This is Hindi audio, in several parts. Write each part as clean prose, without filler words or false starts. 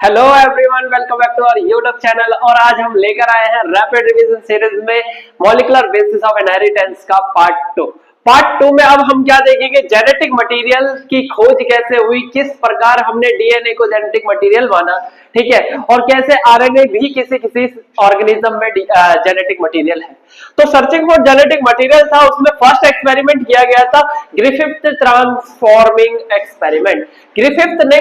Hello everyone, welcome back to our YouTube channel. और आज हम लेकर आए हैं रैपिड रिवीजन सीरीज में मॉलिक्यूलर बेसिस ऑफ इनहेरिटेंस का पार्ट टू में अब हम क्या देखेंगे, जेनेटिक मटेरियल की खोज कैसे हुई, किस प्रकार हमने डीएनए को जेनेटिक मटेरियल माना, ठीक है, और कैसे आरएनए भी किसी ऑर्गेनिज्म में जेनेटिक मटेरियल है। तो सर्चिंग फॉर जेनेटिक मटेरियल था, उसमें फर्स्ट एक्सपेरिमेंट किया गया था ग्रिफिथ ट्रांसफॉर्मिंग एक्सपेरिमेंट। ग्रिफिथ ने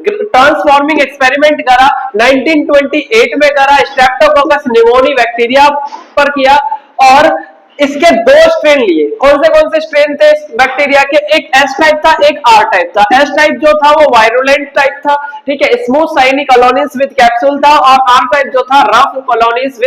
ट्रांसफॉर्मिंग एक्सपेरिमेंट करा 1928 में करा, स्ट्रेप्टोकोकस निमोनी बैक्टीरिया पर किया और इसके दो स्ट्रेन लिए। कौन से स्ट्रेन थे बैक्टीरिया के? एक एस टाइप था, एक आर टाइप था। एस टाइप जो था वो वायरुलेंट टाइप था, ठीक है, smooth shiny colonies with capsule था, और आर टाइप जो था रफ कॉलोनीज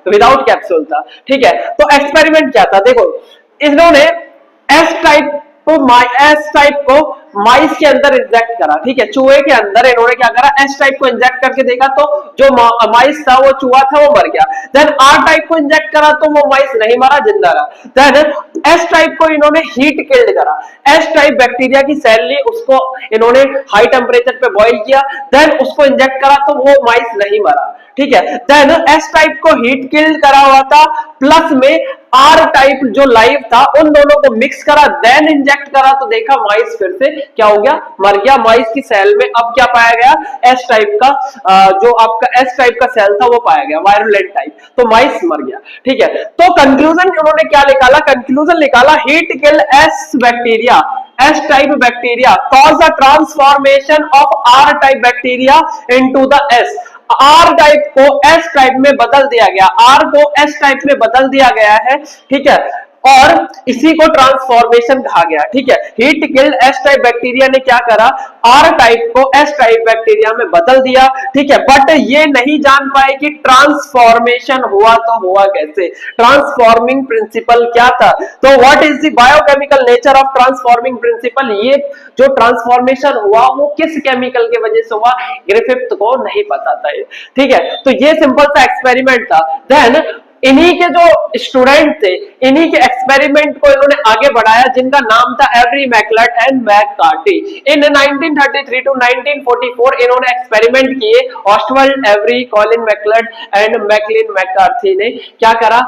विदाउट कैप्सूल था, ठीक है। तो एक्सपेरिमेंट क्या था, देखो, इन्होंने एस टाइप को माइस के अंदर इंजेक्ट करा, ठीक है, चूहे के अंदर इन्होंने क्या करा, एस टाइप को इंजेक्ट करके देखा तो जो माइस था, वो चूहा था, वो मर गया। देन आर टाइप को इंजेक्ट करा तो वो माइस नहीं मरा, जिंदा रहा। देन एस टाइप को इन्होंने हीट किल्ड करा, एस टाइप बैक्टीरिया की सेल ली, उसको इन्होंने हाई टेम्परेचर पे बॉईल किया, देन उसको इंजेक्ट करा तो वो माइस नहीं मरा, ठीक है। देन एस टाइप को हीट किल्ड करा हुआ था, प्लस में आर टाइप जो लाइव था, उन दोनों को मिक्स करा, देन इंजेक्ट करा तो देखा माइस फिर से क्या हो गया, मर गया। माइस की सेल में अब क्या पाया गया, एस टाइप का जो आपका एस टाइप का सेल था वो पाया गया, वायरुलेंट टाइप, तो माइस मर गया, ठीक है। तो कंक्लूजन उन्होंने क्या निकाला, कंक्लूजन निकाला heat kill S bacteria, S type bacteria cause the transformation of R type bacteria into the S. R type को एस टाइप में बदल दिया गया, आर को एस टाइप में बदल दिया गया है, ठीक है, और इसी को ट्रांसफॉर्मेशन कहा गया, ठीक है। Heat killed S type bacteria ने क्या करा, आर टाइप को एस टाइप बैक्टीरिया में बदल दिया, ठीक है, बट ये नहीं जान पाए कि ट्रांसफॉर्मेशन हुआ तो हुआ कैसे, ट्रांसफॉर्मिंग प्रिंसिपल क्या था। तो what is the biochemical nature of transforming principle, ये जो ट्रांसफॉर्मेशन हुआ वो किस केमिकल की वजह से हुआ, ग्रिफिथ को नहीं पता था, ठीक है। तो ये सिंपल सा एक्सपेरिमेंट था। देन इन्हीं के जो स्टूडेंट थे, इन्हीं के एक्सपेरिमेंट को इन्होंने आगे बढ़ाया, जिनका नाम था Avery MacLeod and McCarty. In 1933 to 1944 इन्होंने एक्सपेरिमेंट किए, Oswald Avery, Colin MacLeod and Maclyn McCarty ने क्या करा,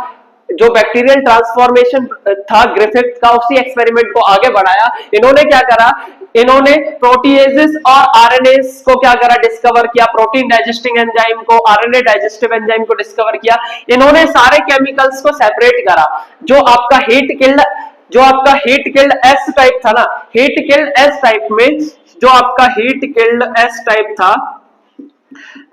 जो बैक्टीरियल ट्रांसफॉर्मेशन था ग्रिफिथ का, उसी एक्सपेरिमेंट को आगे बढ़ाया। इन्होंने क्या करा, इन्होंने प्रोटीएजेस और आरएनएस को क्या करा, डिस्कवर किया, प्रोटीन डाइजेस्टिंग एंजाइम को, आरएनए डाइजेस्टिव एंजाइम को डिस्कवर किया। इन्होंने सारे केमिकल्स को सेपरेट करा। जो आपका हीट किल्ड एस टाइप था ना, हीट किल्ड एस टाइप में जो आपका हीट किल्ड एस टाइप था,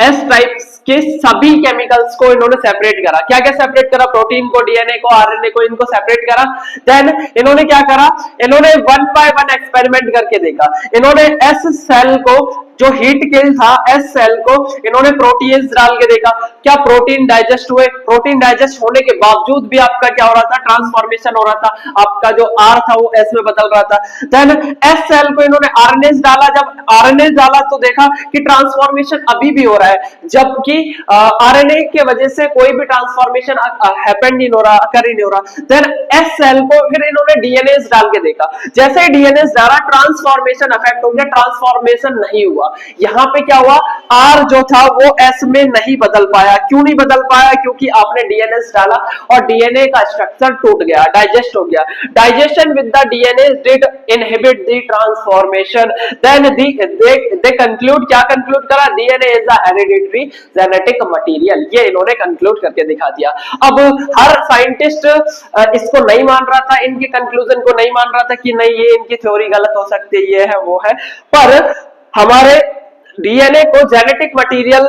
एस टाइप के सभी केमिकल्स को इन्होंने सेपरेट करा। क्या क्या सेपरेट करा, प्रोटीन को, डीएनए को, आरएनए को, इनको सेपरेट करा। देन इन्होंने क्या करा, इन्होंने 1 बाय 1 एक्सपेरिमेंट करके देखा। इन्होंने एस सेल को, जो हीट किल था एस सेल को, इन्होंने प्रोटीन्स डाल के देखा, क्या प्रोटीन डाइजेस्ट हुए। प्रोटीन डाइजेस्ट होने के बावजूद भी आपका क्या हो रहा था, ट्रांसफॉर्मेशन हो रहा था, आपका जो आर था वो एस में बदल रहा था। देन एस सेल को इन्होंने आरएनएस डाला, जब आरएनएस डाला तो देखा कि ट्रांसफॉर्मेशन अभी भी हो रहा है, जबकि आरएनए के वजह से कोई भी ट्रांसफॉर्मेशन हैपन नहीं हो रहा, अकर ही नहीं हो रहा। देन एस सेल को फिर इन्होंने डीएनए डाल के देखा, जैसे ही डीएनए डाला ट्रांसफॉर्मेशन अफेक्ट हो गया, ट्रांसफॉर्मेशन नहीं हुआ। यहां पे क्या हुआ, आर जो था वो एस में नहीं बदल पाया। क्यों नहीं बदल पाया, क्योंकि आपने डीएनए डाला और डीएनए का स्ट्रक्चर टूट गया, डाइजेस्ट हो गया। Digestion with the DNA did inhibit the transformation. Then they conclude, क्या कंक्लूड करा, DNA is a hereditary genetic material. ये इन्होंने कंक्लूड करके दिखा दिया। अब हर साइंटिस्ट इसको नहीं मान रहा था, इनके कंक्लूजन को नहीं मान रहा था कि नहीं ये इनकी थ्योरी गलत हो सकती है, ये है वो है, पर हमारे डीएनए को जेनेटिक मटेरियल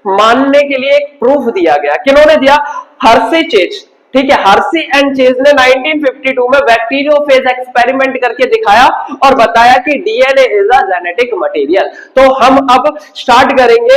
मानने के लिए एक प्रूफ दिया गया। किन्होंने दिया, हर्सी चेज, ठीक है, हर्सी एंड चेज ने 1952 में बैक्टीरियोफेज एक्सपेरिमेंट करके दिखाया और बताया कि DNA is a genetic material. तो हम अब स्टार्ट करेंगे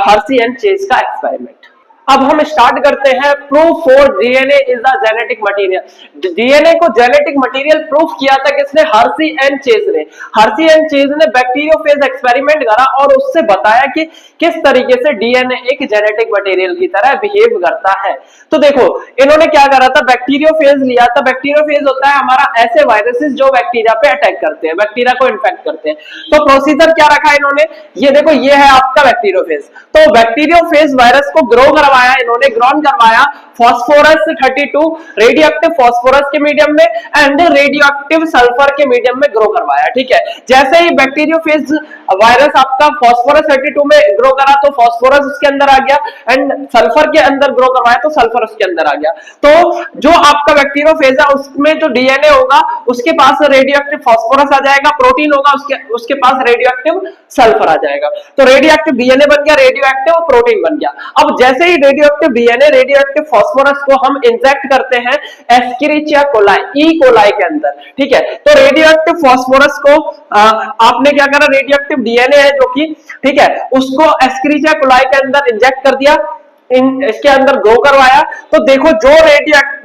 हर्सी एंड चेज का एक्सपेरिमेंट। अब हम स्टार्ट करते हैं proof for DNA is a genetic material. DNA को जेनेटिक मटेरियल प्रूफ किया था किसने? हर्सी एंड चेज ने। हर्सी एंड चेज ने बैक्टीरियोफेज एक्सपेरिमेंट करा और उससे बताया कि किस तरीके से डीएनए एक जेनेटिक मटेरियल की तरह बिहेव करता है। तो देखो इन्होंने क्या करा था, बैक्टीरियोफेज लिया था। बैक्टीरियोफेज होता है हमारा ऐसे वायरसेस जो बैक्टीरिया पे अटैक करते हैं, बैक्टीरिया को इन्फेक्ट करते हैं। तो प्रोसीजर क्या रखा इन्होंने, ये देखो ये है आपका बैक्टीरियोफेज। तो बैक्टीरियोफेज वायरस को ग्रो करवाया इन्होंने, ग्रोन करवाया फॉस्फोरस 32 रेडियोएक्टिव फॉस्फोरस के मीडियम में एंड रेडियोएक्टिव सल्फर के मीडियम में ग्रो करवाया। ठीक है, जैसे ही बैक्टीरियोफेज वायरस आपका फॉस्फोरस 32 में ग्रो करा तो फॉस्फोरस उसके अंदर आ गया एंड सल्फर के अंदर ग्रो करवाया तो सल्फर उसके अंदर आ गया। तो जो आपका बैक्टीरियोफेज है उसमें जो डीएनए होगा उसके पास रेडियोएक्टिव फॉस्फोरस आ जाएगा, प्रोटीन होगा उसके पास रेडियोएक्टिव सल्फर आ जाएगा। तो रेडियोएक्टिव डीएनए बन गया, रेडियोएक्टिव प्रोटीन बन गया। अब जैसे ही रेडियोएक्टिव डीएनए रेडियोएक्टिव फॉस्फोरस को हम इंजेक्ट करते हैं एस्केरिचिया कोलाई, ई कोलाई के अंदर। ठीक है, तो रेडियोएक्टिव फॉस्फोरस को आपने क्या करा, रेडियोएक्टिव डीएनए है जो कि ठीक है उसको एस्केरिचिया कोलाई के अंदर इंजेक्ट कर दिया, इसके अंदर ग्रो करवाया। तो देखो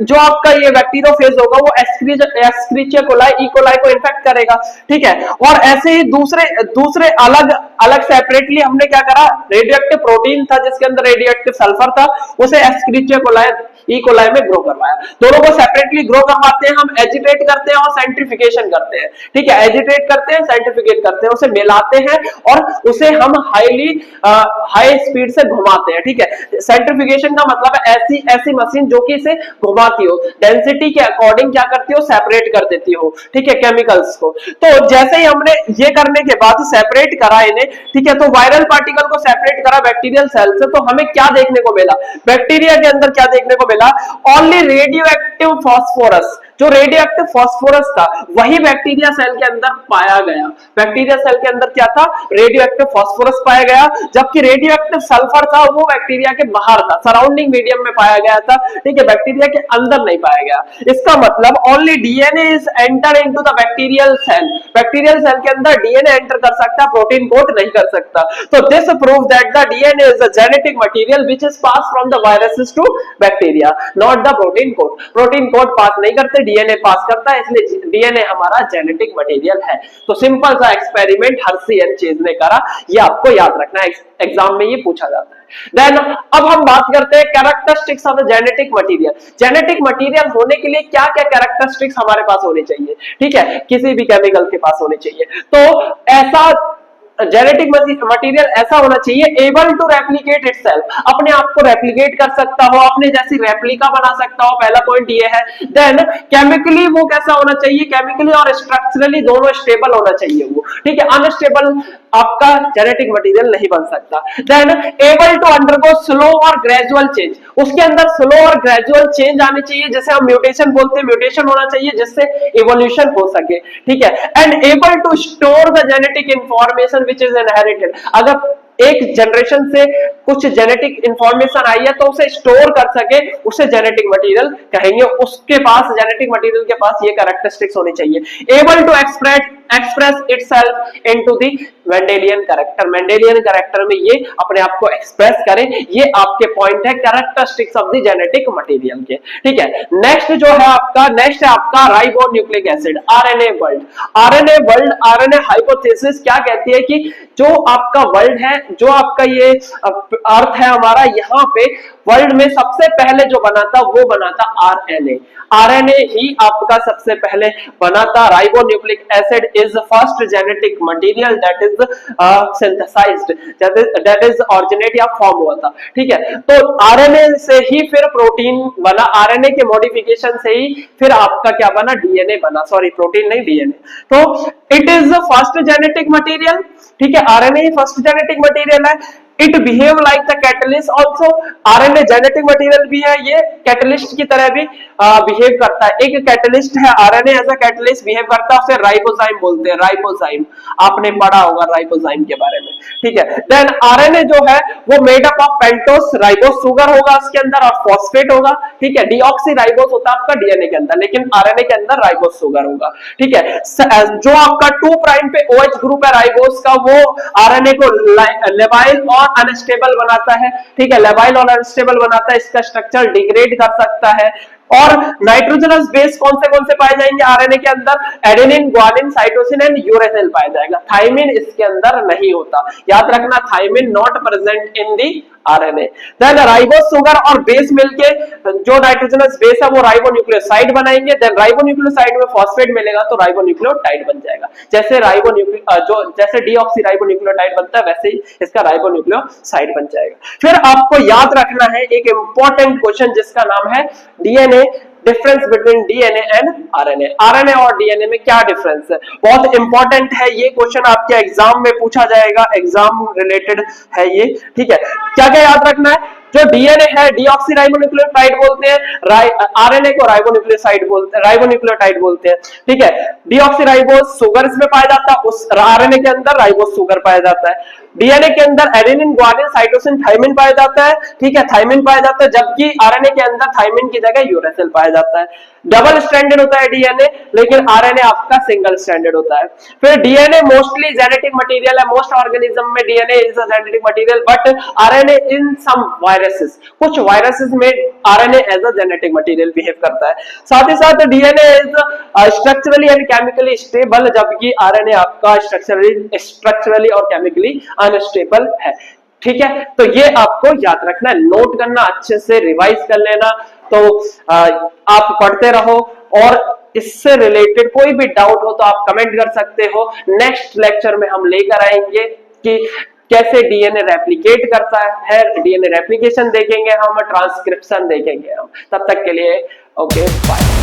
जो आपका ये बैक्टीरियोफेज होगा वो एस्केरिचिया कोलाई, ई कोलाई को इन्फेक्ट करेगा। ठीक है, और ऐसे ही दूसरे अलग अलग सेपरेटली हमने क्या करा, रेडियोएक्टिव प्रोटीन था जिसके अंदर रेडियोएक्टिव सल्फर था, उसे एस्केरिचिया कोलाई, ई कोलाई में ग्रो करवाया। दोनों को सेपरेटली ग्रो करवाते हैं, हम एजिटेट करते हैं और सेंट्रीफिकेशन करते हैं। ठीक है, एजिटेट करते हैं, सेंट्रीफिकेट करते हैं, उसे मिलाते हैं और उसे हम हाई स्पीड से घुमाते हैं। ठीक है, सेंट्रीफिकेशन का मतलब है ऐसी मशीन जो कि इसे घुमाती हो, डेंसिटी के अकॉर्डिंग क्या करती हो, सेपरेट कर देती हो। ठीक है, केमिकल्स को। तो जैसे ही हमने ये करने के बाद सेपरेट करा इन्हें, ठीक है, तो वायरल पार्टिकल को सेपरेट करा बैक्टीरियल सेल से, तो हमें क्या देखने को मिला, बैक्टीरिया के अंदर क्या देखने को मिला, ओनली रेडियोएक्टिव फॉस्फोरस। जो रेडियोएक्टिव फॉस्फोरस था वही बैक्टीरिया सेल के अंदर पाया गया। बैक्टीरिया सेल के अंदर क्या था, रेडियोएक्टिव फॉस्फोरस पाया गया, जबकि रेडियोएक्टिव सल्फर था वो बैक्टीरिया के बाहर था, सराउंडिंग मीडियम में पाया गया था। ठीक है, बैक्टीरिया के अंदर नहीं पाया गया। इसका मतलब only DNA is enter into the bacterial cell. Bacterial cell के अंदर डीएनए एंटर कर सकता, प्रोटीन कोड नहीं कर सकता। तो this prove that the DNA is a genetic material which is pass from the viruses to bacteria, not the protein coat. Protein coat pass नहीं करते, डीएनए पास करता है, इसलिए डीएनए हमारा जेनेटिक मटेरियल है। तो सिंपल सा एक्सपेरिमेंट हर्सी एंड चेज ने करा, ये आपको याद रखना है, एग्जाम में ये पूछा जाता है। देन अब हम बात करते हैं characteristics of the genetic material. Genetic material होने के लिए क्या क्या कैरेक्टरिस्टिक्स हमारे पास होने चाहिए, ठीक है, किसी भी केमिकल के पास होने चाहिए। तो ऐसा जेनेटिक मटेरियल ऐसा होना चाहिए एबल टू रेप्लिकेट इटसेल्फ, अपने आप को रेप्लिकेट कर सकता हो, अपने जैसी रेप्लिका बना सकता हो, पहला पॉइंट ये है। देन केमिकली वो कैसा होना चाहिए, केमिकली और स्ट्रक्चरली दोनों स्टेबल होना चाहिए वो। ठीक है, अनस्टेबल आपका जेनेटिक मटेरियल नहीं बन सकता। Then able to undergo slow और ग्रेजुअल चेंज, उसके अंदर स्लो और ग्रेजुअल चेंज आनी चाहिए, जैसे हम म्यूटेशन बोलते हैं, म्यूटेशन होना चाहिए जिससे इवोल्यूशन हो सके। ठीक है, and able to store the genetic information which is inherited। अगर एक जनरेशन से कुछ जेनेटिक इंफॉर्मेशन आई है तो उसे स्टोर कर सके, उसे जेनेटिक मटेरियल कहेंगे। उसके पास, जेनेटिक मटेरियल के पास ये कैरेक्टरिस्टिक्स होनी चाहिए। Able to express itself into the Mendelian character, Mendelian character में ये अपने आप को एक्सप्रेस करें। ये आपके पॉइंट है characteristics of the genetic material के। ठीक है, नेक्स्ट जो है आपका ribonucleic acid, RNA world. RNA world, RNA hypothesis क्या कहती है कि जो आपका वर्ल्ड है, जो आपका ये अर्थ है हमारा, यहाँ पे वर्ल्ड में सबसे पहले जो बना था वो बना था आरएनए। आरएनए ही आपका सबसे पहले बना था। Ribonucleic acid is first genetic material that is synthesized, that is originate या फॉर्म हुआ था। ठीक है, तो आरएनए से ही फिर प्रोटीन बना, आरएनए के मॉडिफिकेशन से ही फिर आपका क्या बना, डीएनए बना। सॉरी, प्रोटीन नहीं, डीएनए। तो it is first genetic material. ठीक है, आरएनए ही फर्स्ट जेनेटिक मटेरियल है। It behave like the catalyst also, RNA genetic material भी है, ये कैटलिस्ट की तरह भी बिहेव करता है। एक कैटलिस्ट है, RNA as a catalyst behave करता है, उसे राइबोजाइम बोलते हैं। राइबोजाइम आपने पढ़ा होगा राइबोजाइम के बारे में। ठीक है, देन आरएनए जो है वो made up of pentose ribose sugar होगा उसके अंदर और फॉस्फेट होगा। ठीक है, डीऑक्सी राइबोस होता है आपका डीएनए के अंदर, लेकिन आरएनए के अंदर राइबोस शुगर होगा। ठीक है, जो आपका 2 प्राइम पे OH ग्रुप है राइबोस का, वो आरएनए को लेवाइल और और अनस्टेबल बनाता है, ठीक है, लेबाइल और अनस्टेबल बनाता है, इसका स्ट्रक्चर डिग्रेड कर सकता है। और नाइट्रोजनस बेस कौन से पाए जाएंगे आरएनए के अंदर? Adenine, guanine, cytosine and uracil पाया जाएगा। थाइमिन इसके अंदर नहीं होता, याद रखना, thymine not present in the RNA. Then ribose sugar और बेस मिलके जो नाइट्रोजनस बेस है वो राइबोन्यूक्लियोसाइड बनाएंगे। देन राइबोन्यूक्लियोसाइड में फॉस्फेट मिलेगा तो राइबोन्यूक्लियोटाइड बन जाएगा। जैसे डीऑक्सीराइबोन्यूक्लियोटाइड बनता है वैसे ही इसका राइबोन्यूक्लियोसाइड बन जाएगा। फिर आपको याद रखना है एक इंपॉर्टेंट क्वेश्चन जिसका नाम है DNA, difference between DNA and RNA. RNA और डीएनए में क्या डिफरेंस है, बहुत इंपॉर्टेंट है ये क्वेश्चन, आपके एग्जाम में पूछा जाएगा, एग्जाम रिलेटेड है ये, ठीक है। क्या क्या याद रखना है, जो डीएनए है डीऑक्सीराइबोन्यूक्लियोटाइड बोलते हैं, आरएनए को राइबोन्यूक्लियोसाइड बोलते हैं, राइबोन्यूक्लियोटाइड बोलते हैं, ठीक है। डीऑक्सीराइबोस शुगर इसमें पाया जाता है, उस आरएनए के अंदर राइबोस शुगर पाया जाता है। डीएनए के अंदर एडेनिन, ग्वानिन, साइटोसिन, थाइमिन पाया जाता है, ठीक है, थाइमिन पाया जाता है, जबकि आरएनए के अंदर थाइमिन की जगह यूरेसिल पाया जाता है। डबल स्ट्रैंडेड होता है डीएनए, लेकिन आरएनए आपका सिंगल स्ट्रैंडेड होता है। फिर डीएनए मोस्टली जेनेटिक मटेरियल है, मोस्ट ऑर्गेनिज्म में DNA is a genetic material, but RNA in some viruses, कुछ वायरसेस में RNA as a genetic material behave करता है। साथ ही साथ DNA is structurally and chemically stable, जबकि आरएनए आपका स्ट्रक्चरली और केमिकली अनस्टेबल है, ठीक है। तो ये आपको याद रखना है, नोट करना, अच्छे से रिवाइज कर लेना। तो आप पढ़ते रहो, और इससे रिलेटेड कोई भी डाउट हो तो आप कमेंट कर सकते हो। नेक्स्ट लेक्चर में हम लेकर आएंगे कि कैसे डीएनए रेप्लिकेट करता है, डीएनए रेप्लिकेशन देखेंगे हम, ट्रांसक्रिप्शन देखेंगे हम। तब तक के लिए ओके, बाय।